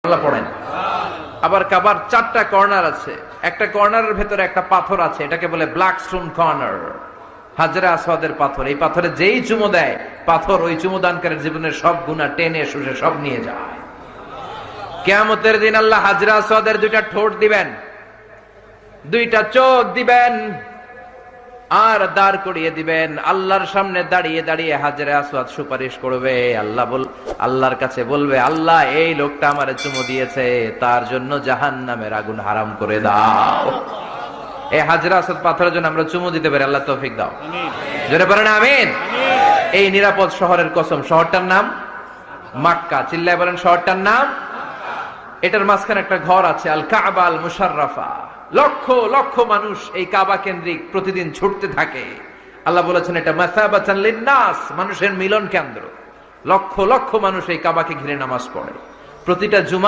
আল্লাহ পড়েন। আবার কাবার 4টা কর্নার আছে, একটা কর্নারের ভেতরে একটা পাথর আছে, এটাকে বলে ব্ল্যাক স্টোন কর্নার, হাজরে আসওয়াদের পাথর। এই পাথরে যেই চুমো দেয়, পাথর ওই চুমোদানকারীর জীবনের সব গুনাহ টেনে শুষে সব নিয়ে যায়। কিয়ামতের দিন আল্লাহ হাজরে আসওয়াদের 2টা ঠোঁট দিবেন, 2টা চোখ দিবেন, আর দাঁড় করিয়ে দিবেন। আল্লাহর সামনে দাঁড়িয়ে দাঁড়িয়ে হাজরে আসওয়াদ সুপারিশ করবে। আল্লাহর কাছে বলবে, আল্লাহ এই লোকটা আমারে চুমু দিয়েছে, তার জন্য জাহান্নামের আগুন হারাম করে দাও। এই হাজরে আসওয়াদ পাথরের জন্য আমরা চুমু দিতে পারি, আল্লাহ তৌফিক দাও। জোরে বলেন আমিন। এই নিরাপদ শহরের কসম, শহরটার নাম মক্কা। চিল্লায় বলেন শহরটার নাম। এটার মাঝখানে একটা ঘর আছে, আল কাবা আল মুশাররাফা। লক্ষ লক্ষ মানুষ এই কাবা কেন্দ্রিক প্রতিদিন ছুটতে থাকে। আল্লাহ বলেছেন এটা মাসাবাতান লিন্নাস, মানুষের মিলন কেন্দ্র। লক্ষ লক্ষ মানুষ এই কাবাকে ঘিরে নামাজ পড়ে। প্রতিটা জুমার